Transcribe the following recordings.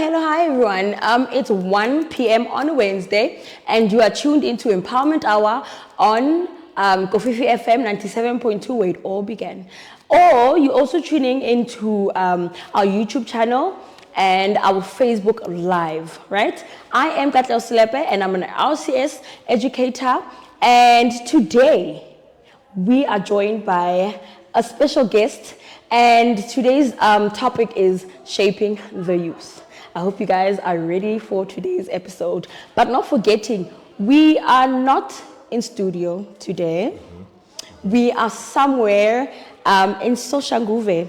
Hi, everyone. It's 1 p.m. on a Wednesday, and you are tuned into Empowerment Hour on Kofifi FM 97.2, where it all began. Or you're also tuning into our YouTube channel and our Facebook Live, right? I am Katleo Slepe, and I'm an RCS educator. And today, we are joined by a special guest, and today's topic is shaping the youth. I hope you guys are ready for today's episode, but not forgetting, we are not in studio today. We are somewhere in Soshanguve.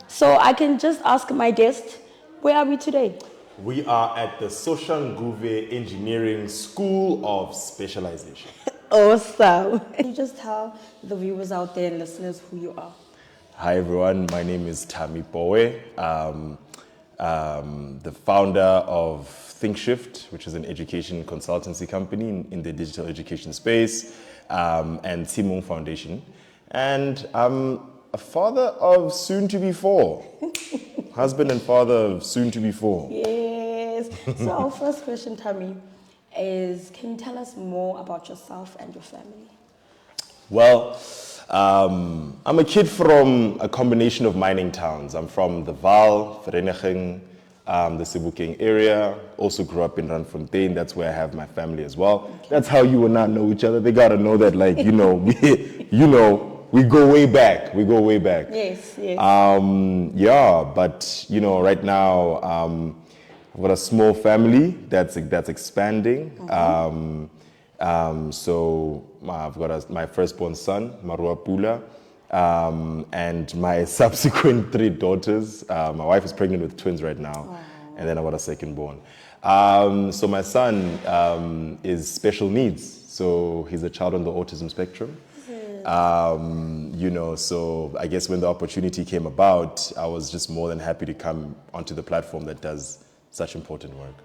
So I can just ask my guest, where are we today? We are at the Soshanguve Engineering School of Specialization. Awesome. Can you just tell the viewers out there and listeners who you are? Hi everyone, my name is Tami Powe, the founder of ThinkShift, which is an education consultancy company in the digital education space, and Timon Foundation. And I'm a father of soon-to-be 4. Husband and father of soon-to-be 4. Yes. So our first question, Tami, is can you tell us more about yourself and your family? Well, I'm a kid from a combination of mining towns. I'm from the Vaal, Vereeniging, the Sebokeng area. Also grew up in Randfontein. That's where I have my family as well. Okay. That's how you and I know each other. They gotta know that, like, we go way back. We go way back. Yes, yes. Yeah, but right now I've got a small family that's expanding. So I've got my firstborn son, Marua Pula, and my subsequent 3 daughters. My wife is pregnant with twins right now, and then I've got a secondborn. So my son is special needs, so he's a child on the autism spectrum. So I guess when the opportunity came about, I was just more than happy to come onto the platform that does such important work.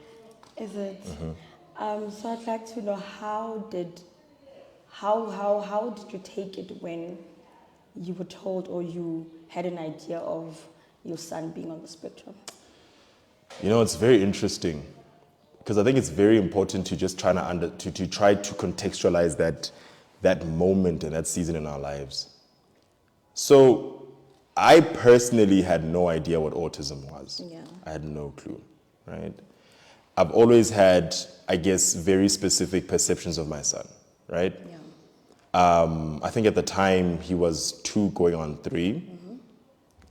Is it? So I'd like to know how did you take it when you were told or you had an idea of your son being on the spectrum? It's very interesting because I think it's very important to just try to contextualize that moment and that season in our lives. So I personally had no idea what autism was. Yeah. I had no clue, right? I've always had, I guess, very specific perceptions of my son, right? Yeah. I think at the time he was 2 going on 3,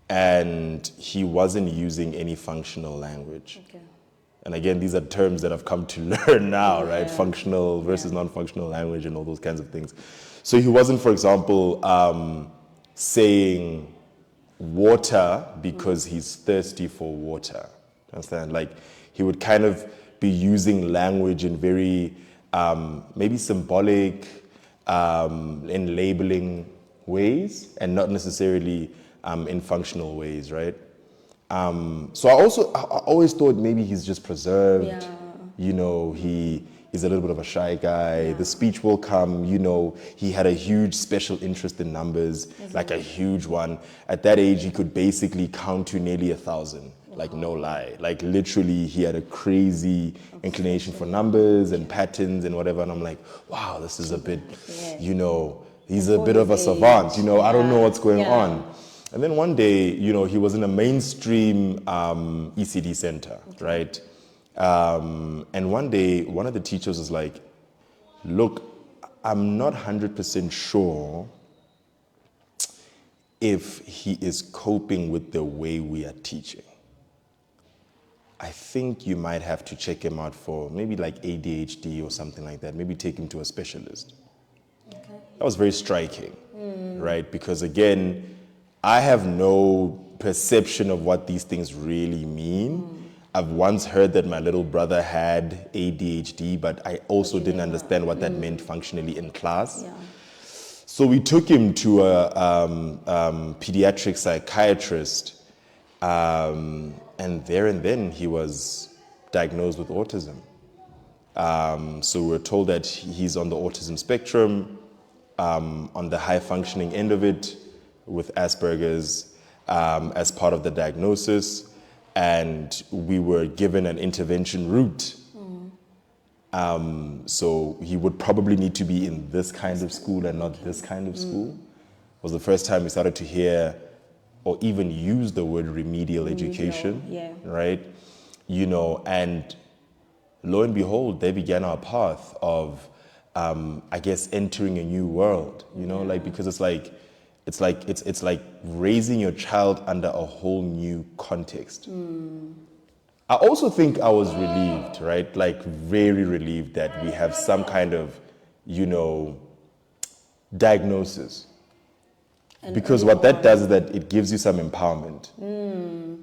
and he wasn't using any functional language. Okay. And again, these are terms that I've come to learn now, right? Functional versus non-functional language and all those kinds of things. So he wasn't, for example, saying water because he's thirsty for water. Understand? Like, he would kind of be using language in very maybe symbolic and labeling ways, and not necessarily in functional ways, right? So I always thought maybe he's just preserved. Yeah. He's a little bit of a shy guy. Yeah. The speech will come. He had a huge special interest in numbers, like a huge one. At that age, he could basically count to nearly 1,000. Like, no lie. Like, literally, he had a crazy inclination for numbers and patterns and whatever. And I'm like, wow, this is a bit, he's a bit of a savant. I don't know what's going on. And then one day, he was in a mainstream ECD center, right? And one day, one of the teachers was like, look, I'm not 100% sure if he is coping with the way we are teaching. I think you might have to check him out for maybe like ADHD or something like that. Maybe take him to a specialist. Okay. That was very striking, right? Because again, I have no perception of what these things really mean. I've once heard that my little brother had ADHD, but I also didn't understand what that meant functionally in class. Yeah. So we took him to a pediatric psychiatrist, and there and then he was diagnosed with autism. So we were told that he's on the autism spectrum, on the high functioning end of it, with Asperger's as part of the diagnosis. and we were given an intervention route. So he would probably need to be in this kind of school and not this kind of school. It was the first time we started to hear or even use the word remedial education, right? You know, and lo and behold, there began our path of, I guess, entering a new world, you know, like, because it's like raising your child under a whole new context. I also think I was relieved, right? Like, very relieved that we have some kind of, you know, diagnosis. Because what that does is that it gives you some empowerment.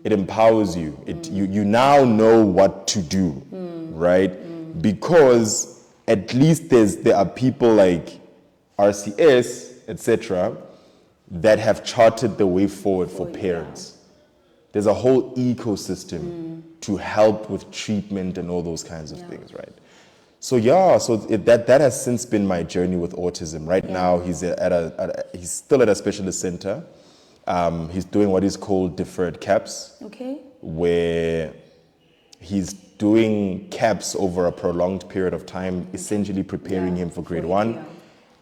It empowers you. You now know what to do, right? Because at least there are people like RCS, etc., that have charted the way forward for parents. There's a whole ecosystem to help with treatment and all those kinds of things, right? So that has since been my journey with autism. Right now, he's still at a specialist center. He's doing what is called deferred CAPS, where he's doing CAPS over a prolonged period of time, essentially preparing him for grade 1.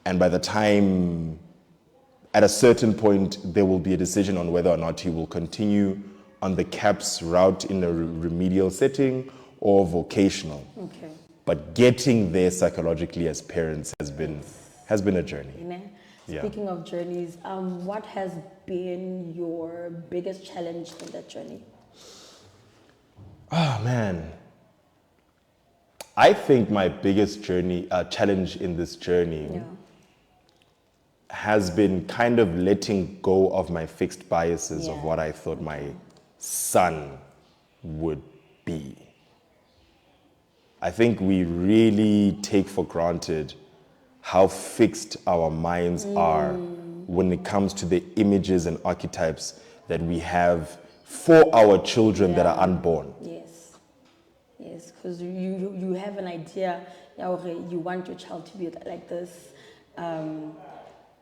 And by the time, at a certain point, there will be a decision on whether or not he will continue on the CAPS route in a remedial setting or vocational. But getting there psychologically as parents has been a journey. Speaking of journeys, what has been your biggest challenge in that journey? Oh man, I think my biggest challenge in this journey has been kind of letting go of my fixed biases of what I thought my son would be. I think we really take for granted how fixed our minds are when it comes to the images and archetypes that we have for our children that are unborn. Yes, because you have an idea, you want your child to be like this,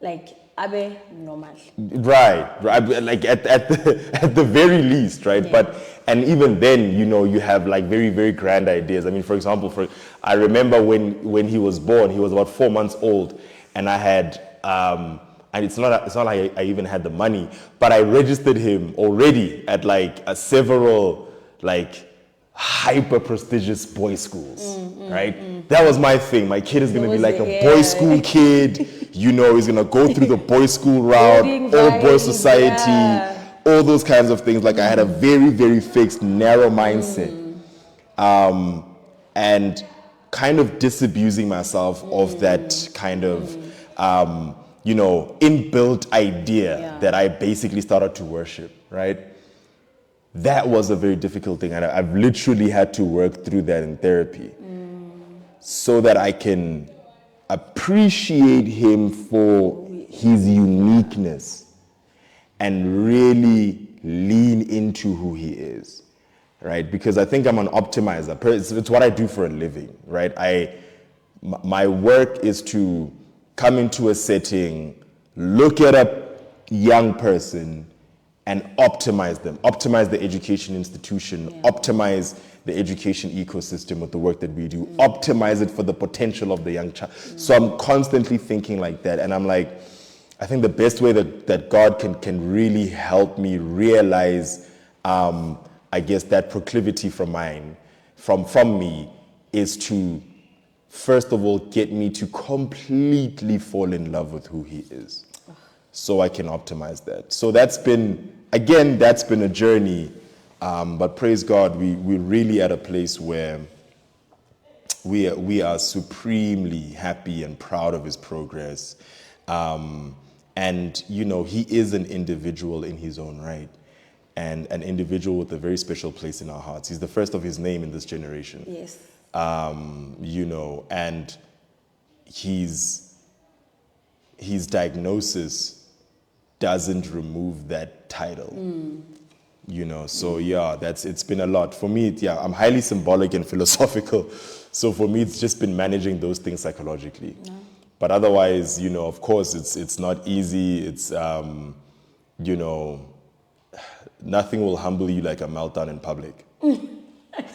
like abe normal. Right. Like at the very least, right? But and even then, you know, you have like very, very grand ideas. I mean, for example, I remember when he was born, he was about 4 months old, and I had and it's not like I even had the money, but I registered him already at like several like hyper prestigious boys schools, right? That was my thing. My kid is gonna be like a boys school kid. You know, he's gonna go through the boys school route, all boys society, all those kinds of things. Like I had a very, very fixed, narrow mindset, and kind of disabusing myself of that kind of, you know, inbuilt idea that I basically started to worship, right? That was a very difficult thing, and I've literally had to work through that in therapy so that I can appreciate him for his uniqueness and really lean into who he is, right? Because I think I'm an optimizer. It's what I do for a living, right? My work is to come into a setting, look at a young person, and optimize them, optimize the education institution, optimize the education ecosystem with the work that we do, optimize it for the potential of the young child. So I'm constantly thinking like that, and I'm like, I think the best way that God can really help me realize, I guess, that proclivity from me is to, first of all, get me to completely fall in love with who he is, so I can optimize that. So that's been a journey, but praise God, we're really at a place where we are supremely happy and proud of his progress. And, you know, he is an individual in his own right, and an individual with a very special place in our hearts. He's the first of his name in this generation. Yes. You know, and his diagnosis doesn't remove that title. You know, so it's been a lot. For me, I'm highly symbolic and philosophical. So for me, it's just been managing those things psychologically. But otherwise, you know, of course, it's not easy. It's, you know, nothing will humble you like a meltdown in public.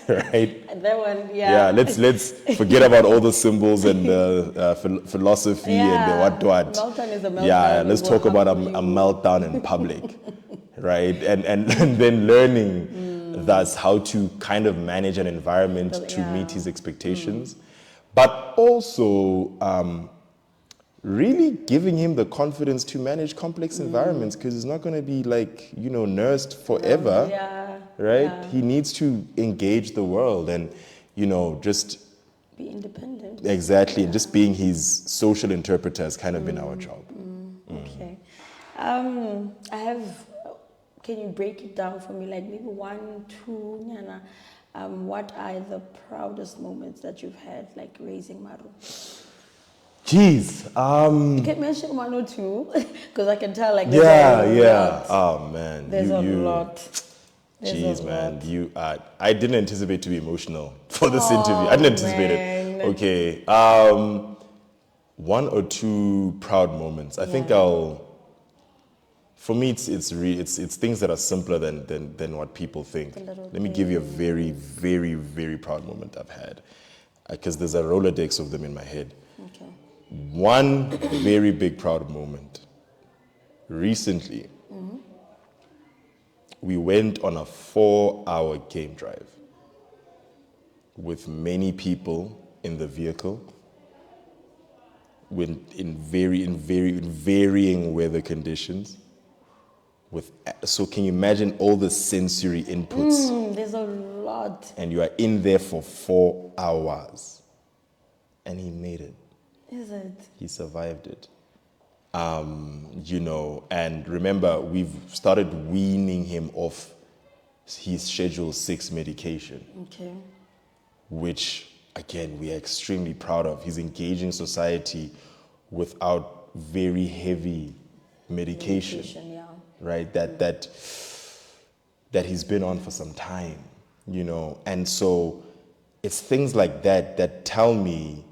Right? And that one, Yeah, let's forget about all the symbols and philosophy and the what. Meltdown is a meltdown. Yeah, let's It will talk about a humble you. meltdown in public, right? And then learning thus how to kind of manage an environment to meet his expectations, but also really giving him the confidence to manage complex environments, because it's not going to be like, nursed forever. Right? Yeah. He needs to engage the world and, just Be independent. exactly, and just being his social interpreter has kind of been our job. Okay. I have, can you break it down for me? Like maybe 1, 2, Nyana, what are the proudest moments that you've had, like raising Maru? Jeez. You can mention 1 or 2, because I can tell like there's a lot. Oh man. There's a lot. Jeez, man. I didn't anticipate to be emotional for this interview. I didn't anticipate it. Okay. 1 or 2 proud moments. I think for me, it's things that are simpler than what people think. Let me give you a very, very, very proud moment I've had, because there's a Rolodex of them in my head. Okay. One very big proud moment. Recently, we went on a 4-hour game drive with many people in the vehicle, in varying weather conditions. So can you imagine all the sensory inputs? There's a lot. And you are in there for 4 hours. And he made it. Is it? He survived it. And remember, we've started weaning him off his Schedule 6 medication. Okay. Which, again, we are extremely proud of. He's engaging society without very heavy medication. Right? That he's been on for some time, And so it's things like that that tell me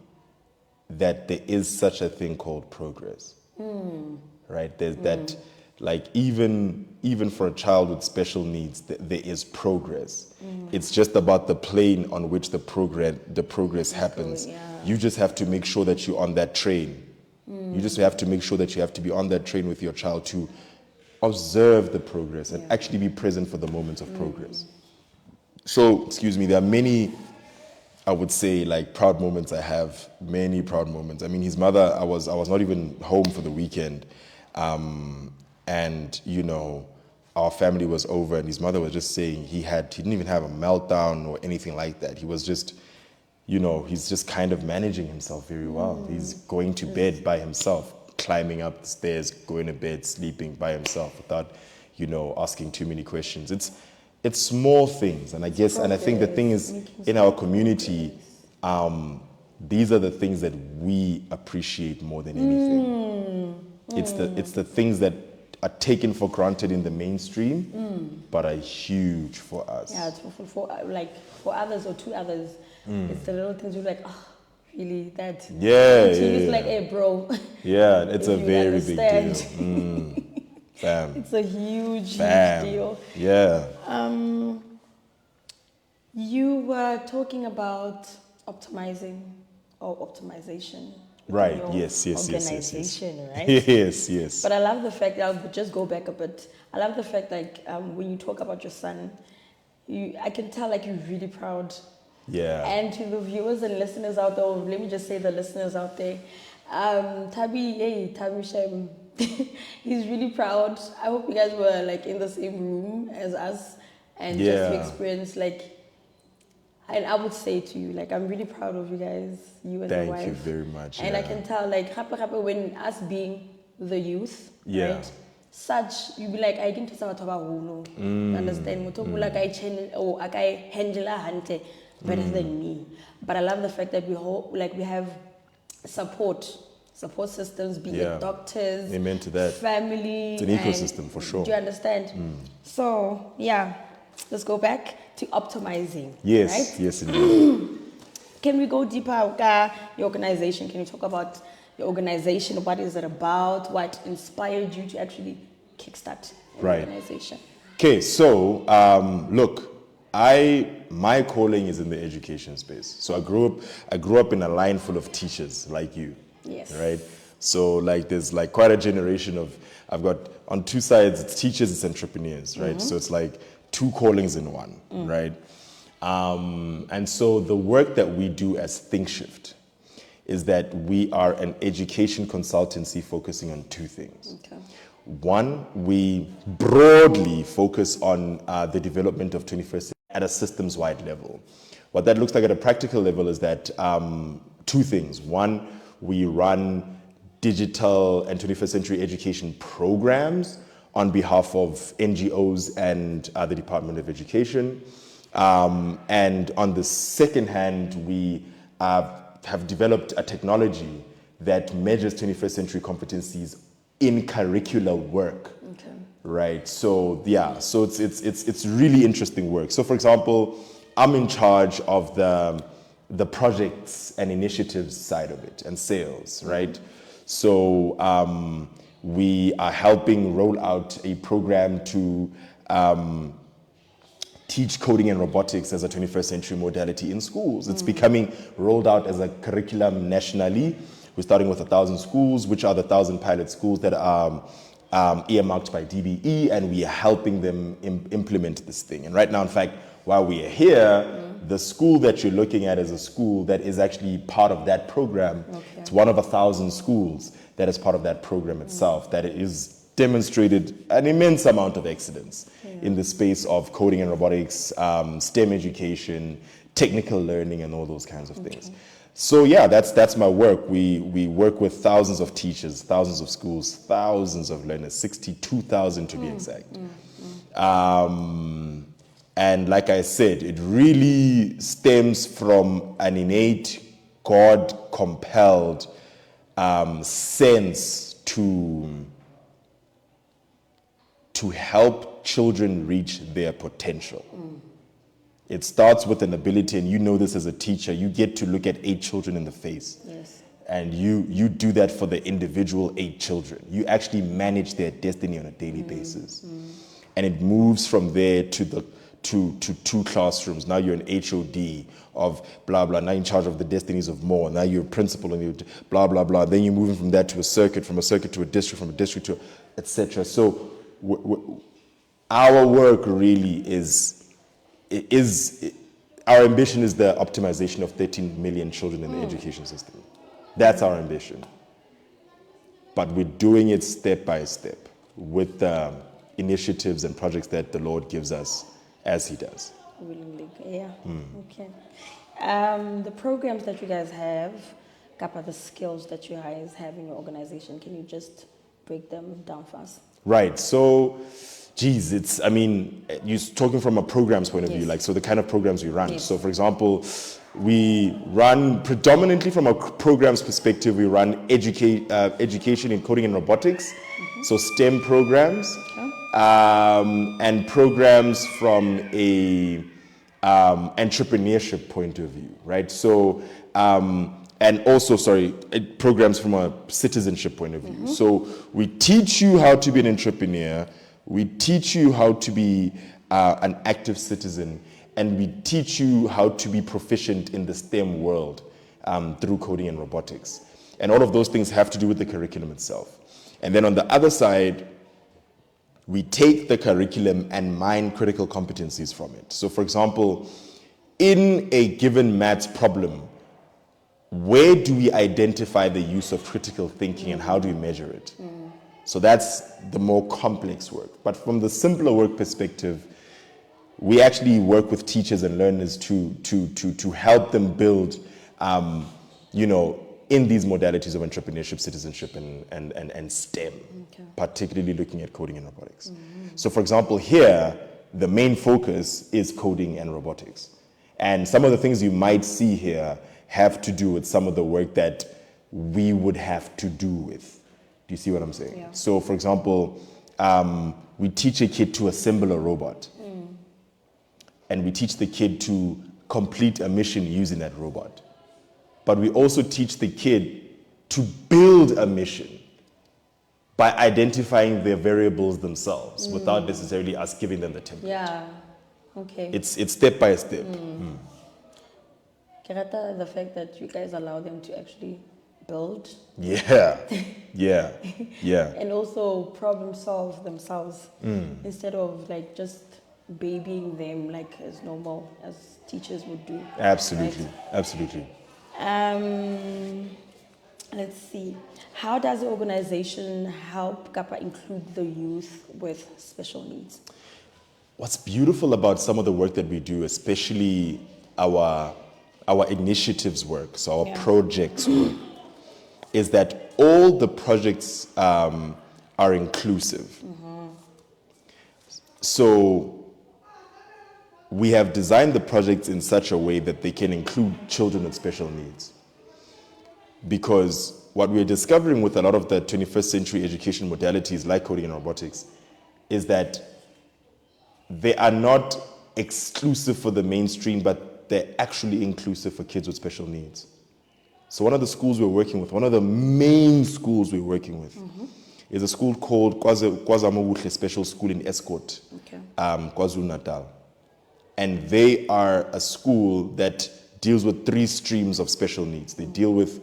that there is such a thing called progress. Right? There's that, like, even for a child with special needs, there is progress. It's just about the plane on which the progress happens. You just have to make sure that you're on that train. You just have to make sure that you have to be on that train with your child to observe the progress and actually be present for the moments of progress. So, there are many, I would say, like, proud moments I have, many proud moments. I mean, his mother, I was not even home for the weekend. And, our family was over and his mother was just saying he didn't even have a meltdown or anything like that. He was just, he's just kind of managing himself very well. He's going to bed by himself, climbing up the stairs, going to bed, sleeping by himself without, asking too many questions. It's small things, and I think the thing is, in our community, these are the things that we appreciate more than anything. It's the things that are taken for granted in the mainstream, but are huge for us. Yeah, it's for others or to others, it's the little things you're like, really that? It's like, hey, bro. Yeah, it's a very big deal. Bam. It's a huge deal. Yeah. You were talking about optimization. Right. Yes. Organization, right? Yes. But I love the fact, I'll just go back a bit. I love the fact, like, when you talk about your son, I can tell, like, you're really proud. Yeah. And to the viewers and listeners out there, or let me just say the listeners out there, Tabi Shem, he's really proud. I hope you guys were, like, in the same room as us and just to experience, like, and I would say to you, like, I'm really proud of you guys, you and your wife. Thank you very much. And I can tell, like, when us being the youth, right? Such, you be like, I didn't tell you understand? Like, I handle hante better than me. But I love the fact that we have support systems, be it doctors, amen to that. Family. It's an ecosystem for sure. Do you understand? So, let's go back to optimizing. Yes, right? yes indeed. Can we go deeper with your organization? Can you talk about your organization? What is it about? What inspired you to actually kickstart an organization? Okay, so look, my calling is in the education space. So I grew up in a line full of teachers like you. Yes. Right? So like there's like quite a generation of, I've got on two sides, it's teachers, it's entrepreneurs, right? So it's like two callings in one, right? And so the work that we do as ThinkShift is that we are an education consultancy focusing on two things. Okay. One, we broadly focus on the development of 21st century at a systems-wide level. What that looks like at a practical level is that two things. One, we run digital and 21st century education programs on behalf of NGOs and the Department of Education. And on the second hand, we have developed a technology that measures 21st century competencies in curricular work. Okay. Right. So yeah. So it's really interesting work. So for example, I'm in charge of the projects and initiatives side of it and sales. Right. So we are helping roll out a program to teach coding and robotics as a 21st century modality in schools. It's becoming rolled out as a curriculum nationally. We're starting with 1,000 schools, which are the 1,000 pilot schools that are earmarked by DBE, and we are helping them implement this thing. And right now, in fact, while we are here, the school that you're looking at is a school that is actually part of that program. Okay. It's one of 1,000 schools that is part of that program itself, that is demonstrated an immense amount of excellence in the space of coding and robotics, STEM education, technical learning, and all those kinds of things. So yeah, that's my work. We work with thousands of teachers, thousands of schools, thousands of learners, 62,000 to be exact. And like I said, it really stems from an innate, God-compelled sense to help children reach their potential. It starts with an ability, and you know this as a teacher, you get to look at 8 children in the face. Yes. And you do that for the individual 8 children. You actually manage their destiny on a daily basis. And it moves from there to 2 classrooms. Now you're an HOD of blah, blah. Now you're in charge of the destinies of more. Now you're a principal and you blah, blah, blah. Then you're moving from that to a circuit, from a circuit to a district, from a district to etc. So our work really our ambition is the optimization of 13 million children in the education system. That's our ambition. But we're doing it step by step with initiatives and projects that the Lord gives us as He does. Willingly, yeah. Okay. The programs that you guys have, Kappa, the skills that you guys have in your organization, can you just break them down for us? Right. So, geez, you're talking from a programs point of view, like, so the kind of programs we run. Yes. So, for example, we run predominantly from a programs perspective, we run education in coding and robotics, so STEM programs, and programs from a entrepreneurship point of view, right? So, and also, programs from a citizenship point of view. So we teach you how to be an entrepreneur, we teach you how to be an active citizen, and we teach you how to be proficient in the STEM world through coding and robotics. And all of those things have to do with the curriculum itself. And then on the other side, we take the curriculum and mine critical competencies from it. So for example, in a given maths problem, where do we identify the use of critical thinking and how do we measure it? So that's the more complex work. But from the simpler work perspective, we actually work with teachers and learners to help them build, in these modalities of entrepreneurship, citizenship, and STEM, particularly looking at coding and robotics. So for example, here, the main focus is coding and robotics. And some of the things you might see here have to do with some of the work that we would have to do with. Do you see what I'm saying? Yeah. So for example, we teach a kid to assemble a robot. And we teach the kid to complete a mission using that robot. But we also teach the kid to build a mission by identifying their variables themselves without necessarily us giving them the template. Yeah. Okay. It's step by step. Kerata, the fact that you guys allow them to actually build Yeah, yeah, yeah. and also problem solve themselves instead of like just babying them like as normal as teachers would do. Absolutely, Right? absolutely. Let's see. How does the organization help Kappa include the youth with special needs? What's beautiful about some of the work that we do, especially our initiatives work, so our Yeah. projects work, is that all the projects are inclusive. So we have designed the projects in such a way that they can include children with special needs. Because what we're discovering with a lot of the 21st century education modalities like coding and robotics is that they are not exclusive for the mainstream, but they're actually inclusive for kids with special needs. So one of the schools we're working with, one of the main schools we're working with, is a school called KwaZamobuhle Special School in Escort, Okay. KwaZulu-Natal. And they are a school that deals with 3 streams of special needs. They deal with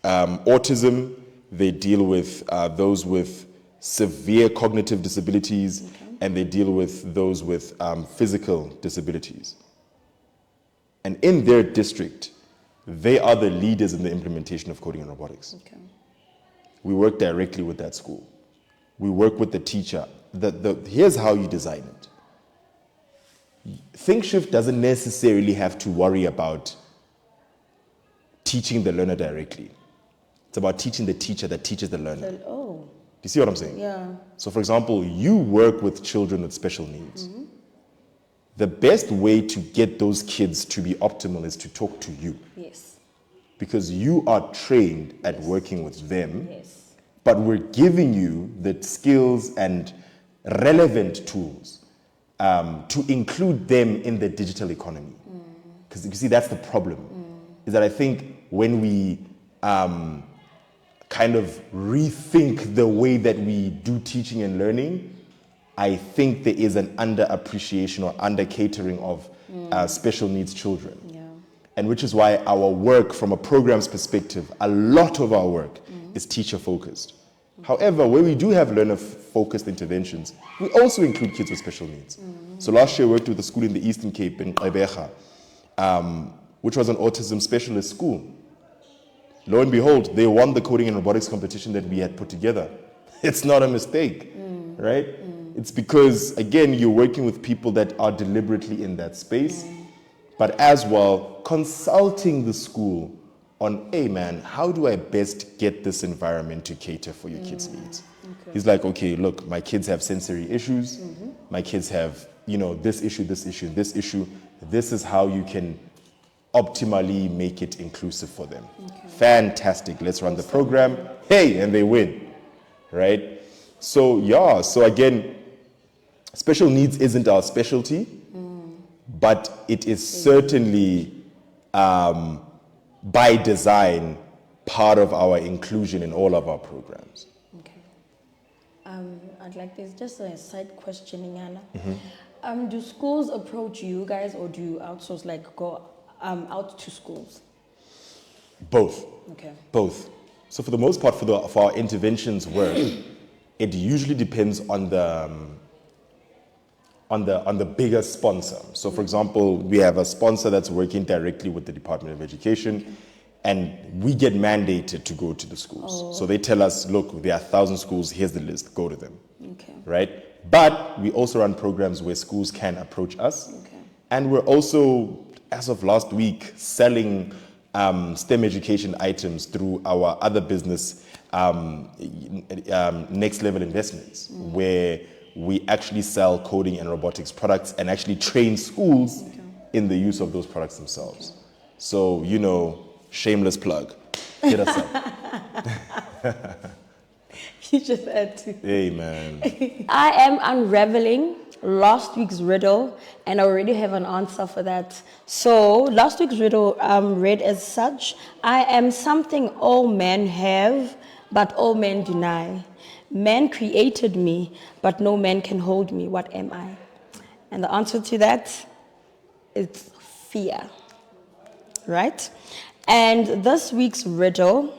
autism, they deal with those with severe cognitive disabilities, and they deal with those with physical disabilities. And in their district, they are the leaders in the implementation of coding and robotics. Okay. We work directly with that school. We work with the teacher. Here's how you design it. ThinkShift doesn't necessarily have to worry about teaching the learner directly. It's about teaching the teacher that teaches the learner. Do Oh, you see what I'm saying? yeah. So for example, you work with children with special needs. The best way to get those kids to be optimal is to talk to you. Yes. Because you are trained at working with them, Yes. but we're giving you the skills and relevant tools to include them in the digital economy. Because you see, that's the problem, is that I think when we kind of rethink the way that we do teaching and learning, I think there is an underappreciation or under-catering of special needs children. Yeah. And which is why our work from a program's perspective, a lot of our work is teacher-focused. However, where we do have learner-focused interventions, we also include kids with special needs. So last year I worked with a school in the Eastern Cape in Gqeberha, which was an autism specialist school. Lo and behold, they won the coding and robotics competition that we had put together. It's not a mistake, right? It's because, again, you're working with people that are deliberately in that space, but as well, consulting the school on, hey man, how do I best get this environment to cater for your kids' needs? Okay. He's like, okay, look, my kids have sensory issues. My kids have, this issue, this issue, this issue. This is how you can optimally make it inclusive for them. Okay. Fantastic. Let's run the program. Hey, and they win, right? So yeah, so again, special needs isn't our specialty, but it is certainly, by design, part of our inclusion in all of our programs. Okay. I'd like this just a side questioning, Anna. Do schools approach you guys, or do you outsource, like go out to schools? Both. Okay. Both. So for the most part, for our interventions work, it usually depends on the bigger sponsor. So for example, we have a sponsor that's working directly with the Department of Education, and we get mandated to go to the schools. So they tell us, look, there are 1,000 schools, here's the list, go to them. Okay. Right? But we also run programs where schools can approach us. Okay. And we're also, as of last week, selling STEM education items through our other business, Next Level Investments, where we actually sell coding and robotics products and actually train schools in the use of those products themselves. So, shameless plug. Hit us up. You just had to. Hey, man. I am unraveling last week's riddle, and I already have an answer for that. So last week's riddle read as such: I am something all men have, but all men deny. Man created me, but no man can hold me. What am I? And the answer to that is fear, right? And this week's riddle,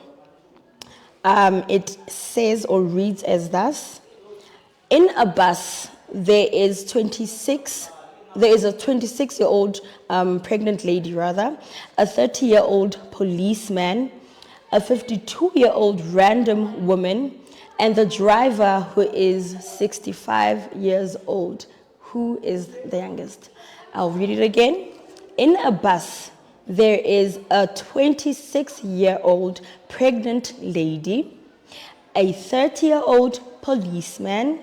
it says or reads as thus. In a bus, there is a 26-year-old pregnant lady, rather, a 30-year-old policeman, a 52-year-old random woman, and the driver who is 65 years old. Who is the youngest? I'll read it again. In a bus, there is a 26-year-old pregnant lady, a 30-year-old policeman,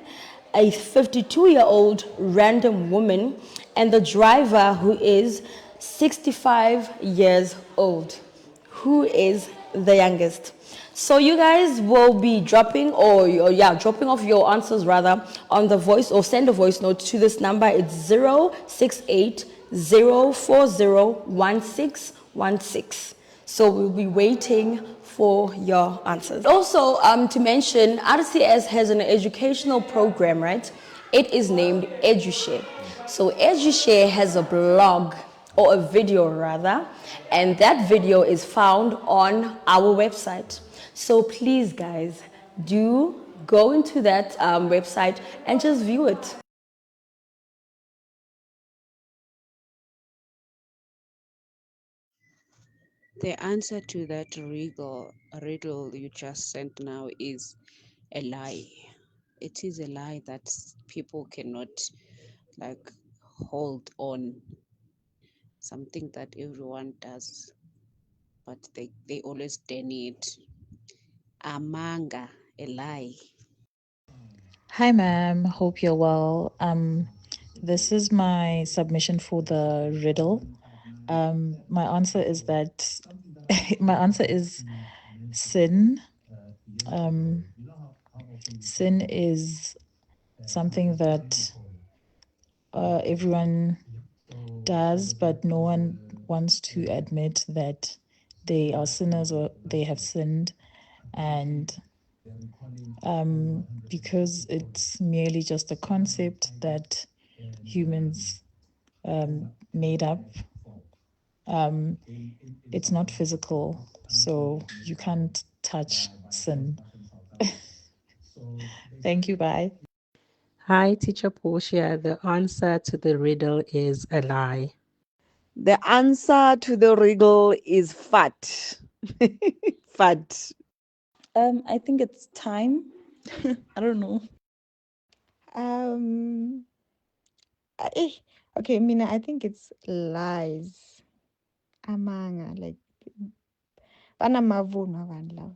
a 52-year-old random woman, and the driver who is 65 years old. Who is the youngest? So you guys will be dropping off your answers rather on the voice, or send a voice note to this number. It's 068 040 1616. So we'll be waiting for your answers. Also, to mention, RCS has an educational program, right? It is named EduShare. So EduShare has a blog, or a video rather, and that video is found on our website. So please, guys, do go into that website and just view it. The answer to that riddle you just sent now is a lie. It is a lie that people cannot like hold on. Something that everyone does, but they always deny it. Amanga, a lie. Hi, ma'am. Hope you're well. This is my submission for the riddle. My answer is that my answer is sin. Sin is something that everyone does, but no one wants to admit that they are sinners or they have sinned. And because it's merely just a concept that humans made up, it's not physical, so you can't touch sin. Thank you. Bye. Hi, Teacher Portia. The answer to the riddle is a lie. The answer to the riddle is fat. Fat. I think it's time. I don't know. Okay, Mina, I think it's lies. Amanga, like banamavunwa abantu lava.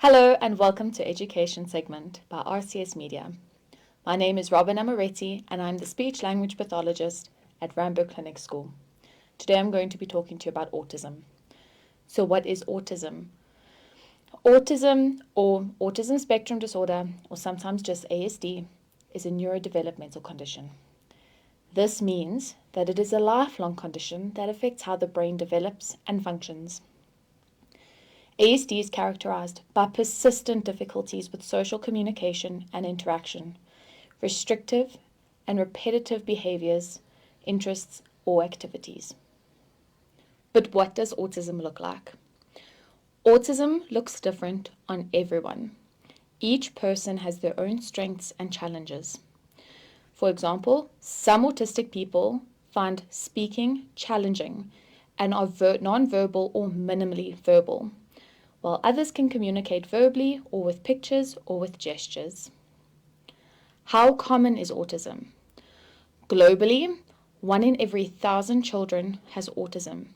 Hello and welcome to Education Segment by RCS Media. My name is Robin Amoretti and I'm the Speech Language Pathologist at Rambo Clinic School. Today I'm going to be talking to you about autism. So what is autism? Autism or autism spectrum disorder, or sometimes just ASD, is a neurodevelopmental condition. This means that it is a lifelong condition that affects how the brain develops and functions. ASD is characterized by persistent difficulties with social communication and interaction, restrictive and repetitive behaviors, interests, or activities. But what does autism look like? Autism looks different on everyone. Each person has their own strengths and challenges. For example, some autistic people find speaking challenging and are non-verbal or minimally verbal, while others can communicate verbally or with pictures or with gestures. How common is autism? Globally, 1 in every 1,000 children has autism.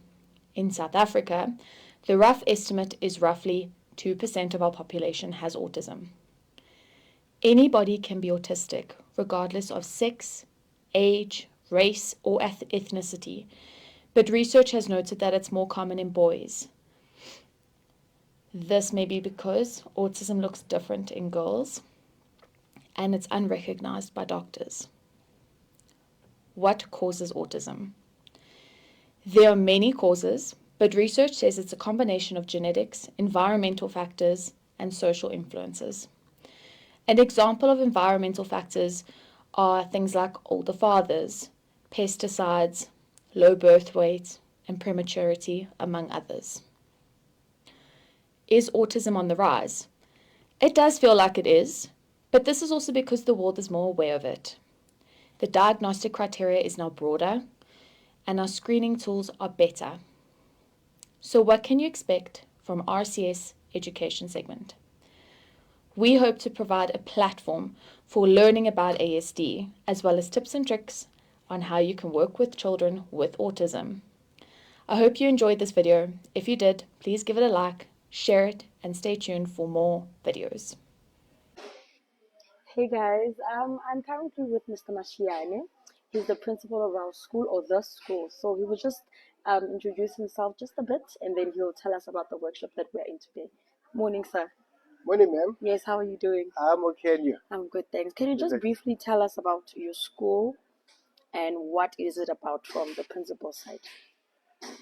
In South Africa, the rough estimate is roughly 2% of our population has autism. Anybody can be autistic, regardless of sex, age, race, or ethnicity, but research has noted that it's more common in boys. This may be because autism looks different in girls, and it's unrecognized by doctors. What causes autism? There are many causes, but research says it's a combination of genetics, environmental factors, and social influences. An example of environmental factors are things like older fathers, pesticides, low birth weight, and prematurity, among others. Is autism on the rise? It does feel like it is, but this is also because the world is more aware of it. The diagnostic criteria is now broader, and our screening tools are better. So what can you expect from RCS Education Segment? We hope to provide a platform for learning about ASD, as well as tips and tricks on how you can work with children with autism. I hope you enjoyed this video. If you did, please give it a like, share it, and stay tuned for more videos. Hey guys, I'm currently with Mr. Mashiane. He's the principal of our school, or the school. So he will just introduce himself just a bit, and then he'll tell us about the workshop that we're in today. Morning, sir. Morning, ma'am. Yes, how are you doing? I'm okay, and you? I'm good, thanks. Can you just Good. briefly tell us about your school and what is it about from the principal's side?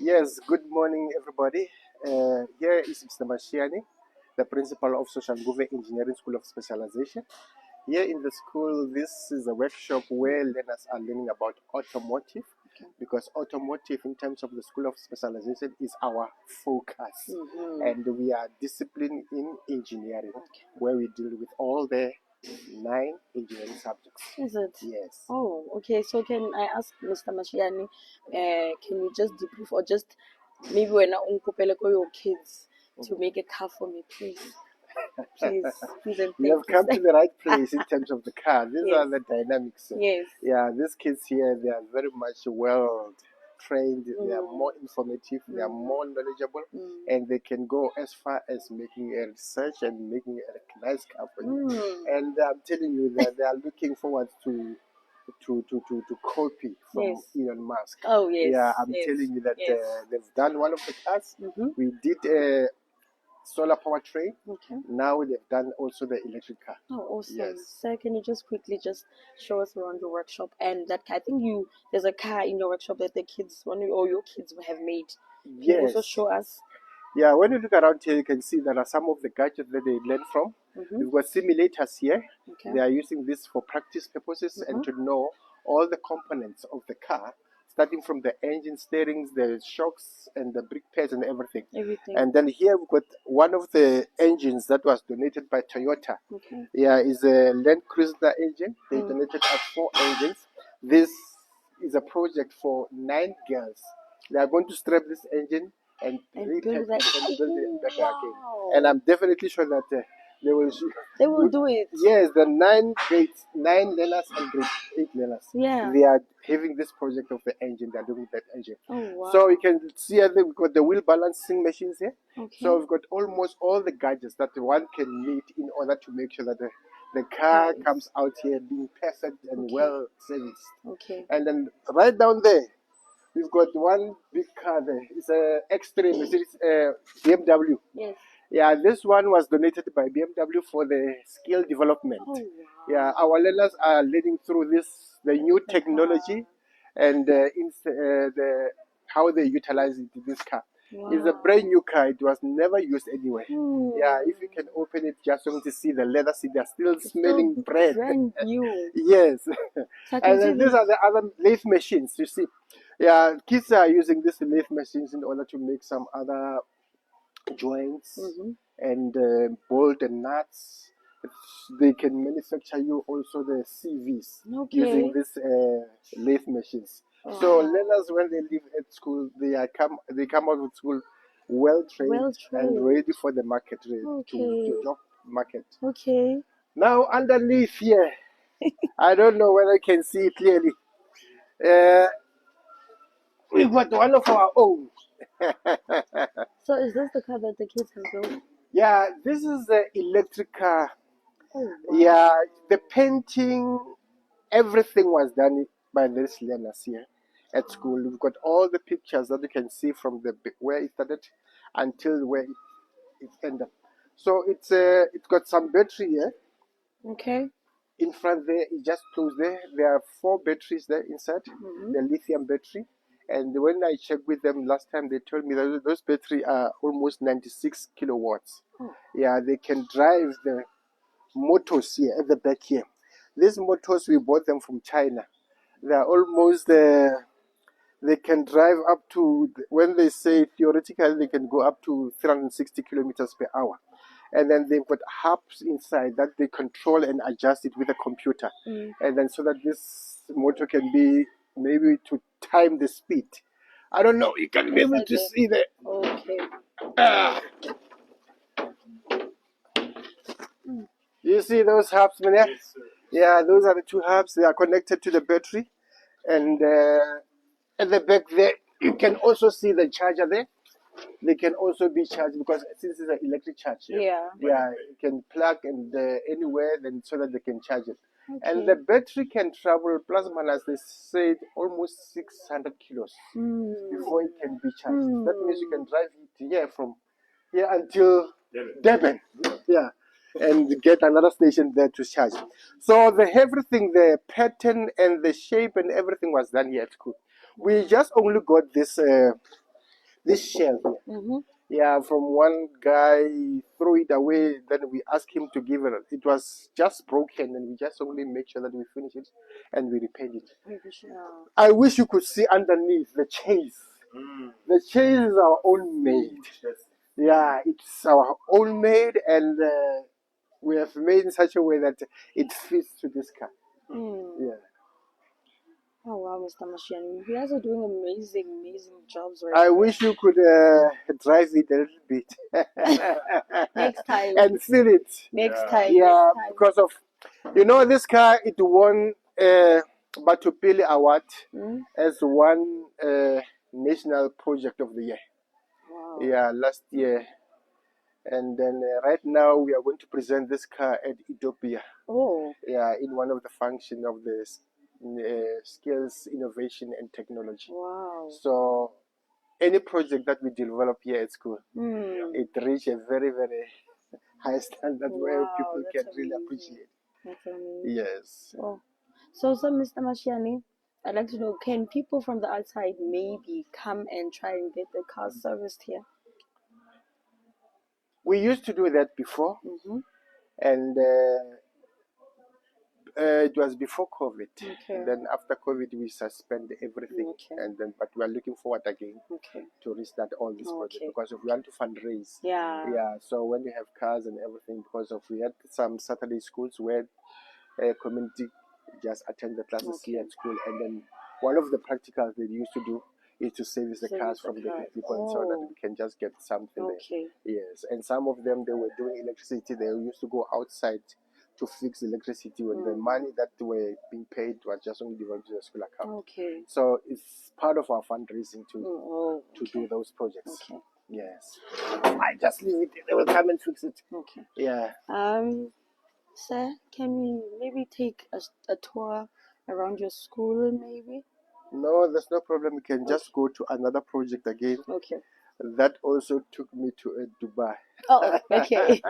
Yes, good morning, everybody. Here is Mr. Mashiani, the principal of Soshanguve Engineering School of Specialization. Here in the school, this is a workshop where learners are learning about automotive, because automotive in terms of the School of Specialization is our focus. And we are disciplined in engineering, where we deal with all the 9 engineering subjects. Is it? Yes. Oh, okay. So can I ask Mr. Mashiani, can you just debrief, or just maybe when your kids to make a car for me, please? Please, please, and You have come thank to the right place in terms of the car. These Yes. are the dynamics. Yes. Yeah, these kids here, they are very much well trained. They are more informative. They are more knowledgeable, and they can go as far as making a research and making a nice car for you. And I'm telling you that they are looking forward to copy from Yes. Elon Musk. Oh, yes. Yeah, I'm yes. telling you that Yes. they've done one of the cars. We did a solar powertrain. Okay. Now they've done also the electric car. Oh, awesome. Yes. Sir, can you just quickly just show us around your workshop? And that car, I think there's a car in your workshop that the kids, or your kids have made. Can you also Yes. show us? Yeah, when you look around here, you can see there are some of the gadgets that they learn from. We've got simulators here. Okay. They are using this for practice purposes and to know all the components of the car, starting from the engine, steerings, the shocks, and the brake pads and everything. Everything. And then here we've got one of the engines that was donated by Toyota. Okay. Yeah, is a Land Cruiser engine. They donated us 4 engines. This is a project for 9 girls. They are going to strap this engine and And repack build it that. and build it back again. Wow. And I'm definitely sure that They will do it. Yes, the 9 learners and grade 8 learners. Yeah. They are having this project of the engine. They are doing that engine. Oh wow. So you can see here we've got the wheel balancing machines here. Okay. So we've got almost all the gadgets that one can need in order to make sure that the car comes out here being perfect and well serviced. Okay. And then right down there, we've got one big car there. It's a X3 Mercedes BMW. Yes. Yeah, this one was donated by BMW for the skill development. Oh wow. Yeah, our learners are learning through the new technology and how they utilize it in this car. Wow. It's a brand new car. It was never used anywhere. Yeah, if you can open it, just want to see the leather seat. They're still smelling bread. Brand new. Yes. So I can And see then these are the other lathe machines. You see, yeah, kids are using these lathe machines in order to make some other joints and bolt and nuts. They can manufacture you also the CVs using these lathe machines. So learners, when they leave at school, they come out of school well trained and ready for the market, to job market. Okay. Now underneath here, I don't know whether you can see it clearly. We've got one of our own. So is this the car that the kids have built? Yeah, this is the electric car. Oh, wow. Yeah, the painting, everything was done by these learners here at school. We've got all the pictures that you can see from where it started until where it ended. So it's got some battery here. Okay. In front there, it just closed there. There are 4 batteries there inside, the lithium battery. And when I checked with them last time, they told me that those batteries are almost 96 kilowatts. Yeah, they can drive the motors here at the back here. These motors, we bought them from China. They are almost, they can drive up to, when they say theoretically, they can go up to 360 kilometers per hour. And then they've got hubs inside that they control and adjust it with a computer. And then so that this motor can be maybe to time the speed. I don't know, you can be able to see that. Okay. You see those hubs, man? Yeah, those are the 2 hubs. They are connected to the battery. And at the back there, you can also see the charger there. They can also be charged because since it's an electric charge. Yeah. Yeah, you can plug and anywhere then so that they can charge it. And the battery can travel plus minus, they said, almost 600 kilos before it can be charged. That means you can drive it here from here until Durban. Yeah. And get another station there to charge. So everything, the pattern and the shape and everything was done here at school. We just only got this shell here. Yeah, from one guy, threw it away. Then we asked him to give it. It was just broken, and we just only make sure that we finish it and we repaired it. I wish you could see underneath the chase. The chase is our own made. Yeah, it's our own made, and we have made in such a way that it fits to this car. Yeah. Oh wow, Mr. Mashiani, you guys are doing amazing jobs right I now. wish you could drive it a little bit. Next time. And feel it. Next time. Yeah, because of, this car, it won Batupili Award as one national project of the year. Wow. Yeah, last year. And then right now we are going to present this car at Ethiopia. Oh. Yeah, in one of the functions of the skills, innovation, and technology. Wow. So any project that we develop here at school, it reaches a very, very high standard where people can really appreciate. That's amazing. Yes. Oh. So, Mr. Mashiani, I'd like to know, can people from the outside maybe come and try and get the car serviced here? We used to do that before, and it was before COVID. And then after COVID, we suspended everything, and then but we are looking forward again to restart all this project because we want to fundraise. Yeah. So when you have cars and everything, because of we had some Saturday schools where community just attend the classes here at school, and then one of the practicals they used to do is to service the Service cars the from the cars. people and so that Oh. we can just get something Okay. there. Yes, and some of them, they were doing electricity. They used to go outside to fix electricity when the money that were being paid was just only given to the school account. Okay. So it's part of our fundraising to Oh, do those projects. okay. Yes. I just leave it. They will come and fix it. Okay. Yeah. Sir, can we maybe take a tour around your school, maybe? No, there's no problem. We can just go to another project again. Okay. That also took me to Dubai. Oh, okay.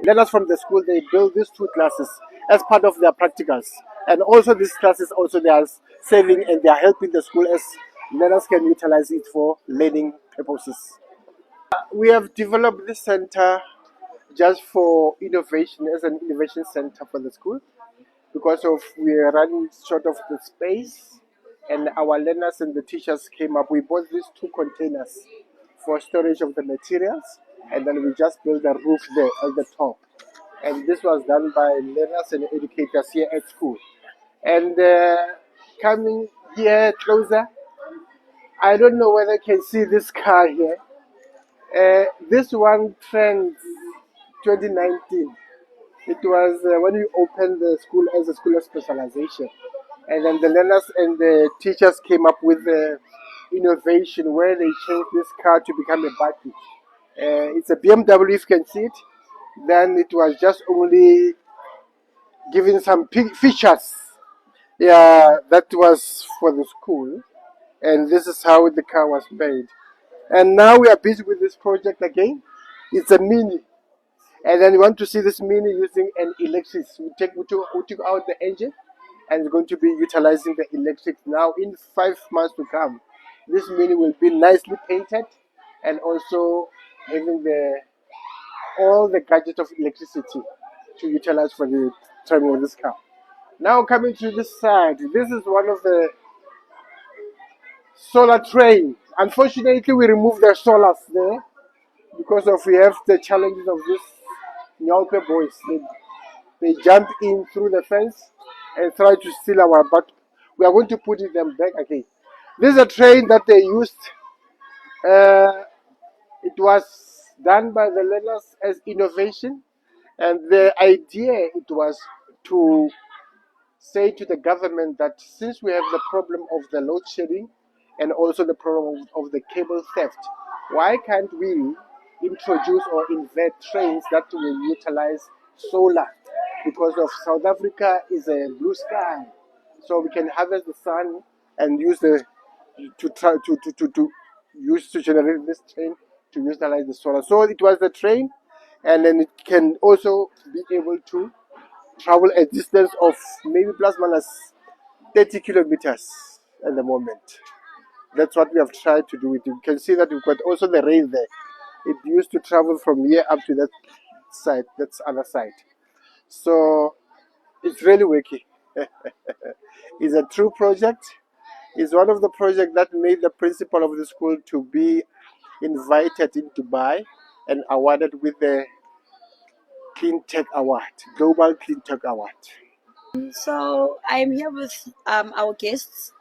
Learners from the school, they build these 2 classes as part of their practicals. And also these classes also they are saving and they are helping the school as learners can utilize it for learning purposes. We have developed this center just for innovation, as an innovation center for the school, because of we are running short of the space, and our learners and the teachers came up. We bought these 2 containers for storage of the materials, and then we just built a roof there at the top. And this was done by learners and educators here at school. And coming here closer, I don't know whether you can see this car here. This one trend 2019. It was when we opened the school as a school of specialization. And then the learners and the teachers came up with the innovation where they changed this car to become a buggy. It's a BMW, if you can see it. Then it was just only giving some features. Yeah, that was for the school. And this is how the car was made. And now we are busy with this project again. It's a mini. And then we want to see this mini using an electric. We took out the engine and it's going to be utilizing the electric now in 5 months to come. This mini will be nicely painted and also having all the gadgets of electricity to utilize for the driving of this car. Now coming to this side, this is one of the solar train. Unfortunately, we removed the solars there because of we have the challenges of this Nyalpe boys. They jump in through the fence and try to steal our, but we are going to put them back again. This is a train that they used. It was done by the learners as innovation, and the idea it was to say to the government that since we have the problem of the load shedding and also the problem of the cable theft, why can't we introduce or invent trains that will utilize solar? Because of South Africa is a blue sky, so we can harvest the sun and use to generate this train to utilize the solar. So it was the train, and then it can also be able to travel a distance of maybe plus minus 30 kilometers at the moment. That's what we have tried to do. You can see that we've got also the rail there. It used to travel from here up to that side, that's other side. So it's really working. It's a true project. It's one of the projects that made the principal of the school to be invited in Dubai and awarded with the Clean Tech Award, Global Clean Tech Award. So I'm here with our guests,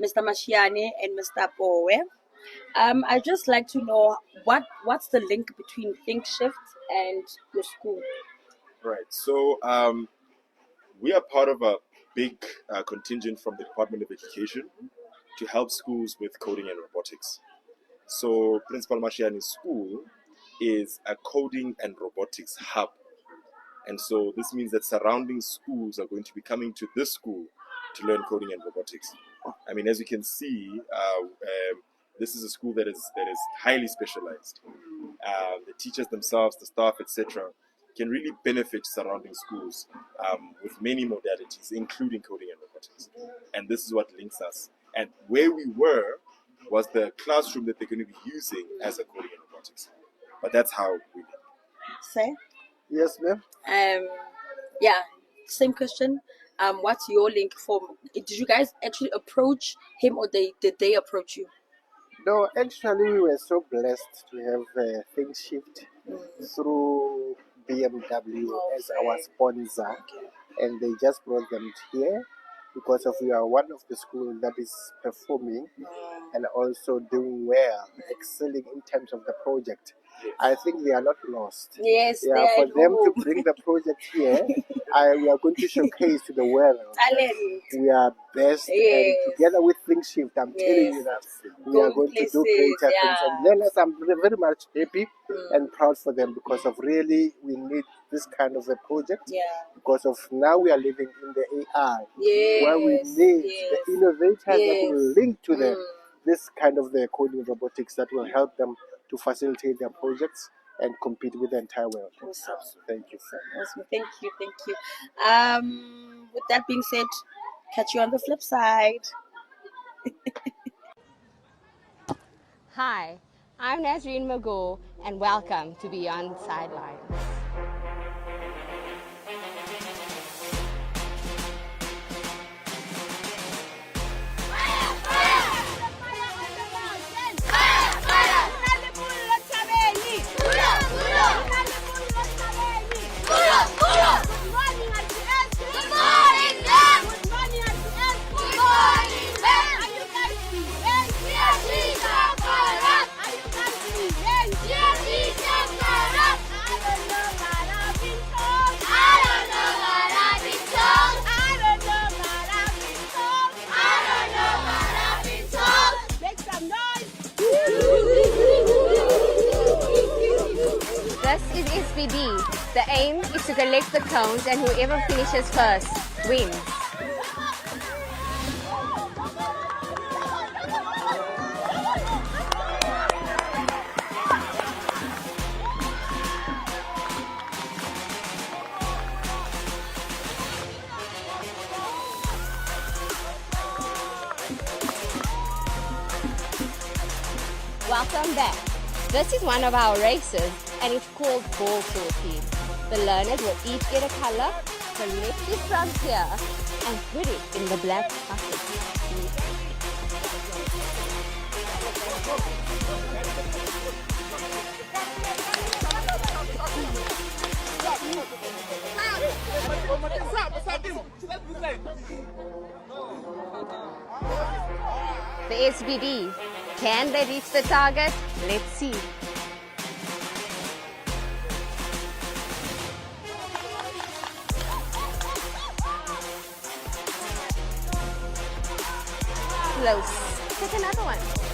Mr. Mashiane and Mr. Bowe. I'd just like to know what's the link between Think Shift and your school? Right. So we are part of a big contingent from the Department of Education to help schools with coding and robotics. So Principal Mashiani's school is a coding and robotics hub. And so this means that surrounding schools are going to be coming to this school to learn coding and robotics. I mean, as you can see, this is a school that is highly specialized. The teachers themselves, the staff, etc., can really benefit surrounding schools with many modalities, including coding and robotics. And this is what links us. And where we were was the classroom that they're going to be using as a coding and robotics. But that's how we link. Say? Yes, ma'am. Yeah, same question. What's your link for? Did you guys actually approach him, or did they approach you? No, actually, we were so blessed to have Think Shift through BMW as our sponsor, and they just brought them here. because of we are one of the schools that is performing and also doing well, excelling in terms of the project. I think they are not lost. Yes, Yeah, they are for at them to home. bring the project here, we are going to showcase to the world Talent. we are best, and Yes. together with ThinkShift, I'm telling you that we are going to do greater things. And learners, I'm very much happy and proud for them because of really we need this kind of a project. Yeah. Because of now we are living in the AI, Yes. where we need Yes. the innovators that Yes. will link to this kind of the coding robotics that will help them to facilitate their projects and compete with the entire world. Awesome. Thank you. Awesome. Thank you. Thank you. With that being said, catch you on the flip side. Hi, I'm Nazreen Mago, and welcome to Beyond Sidelines. This is SBD. The aim is to collect the cones and whoever finishes first wins. Welcome back. This is one of our races and it's called ball sorting. The learners will each get a color, collect it from here and put it in the black bucket. The SBD, can they reach the target? Let's see. Close. Take another one.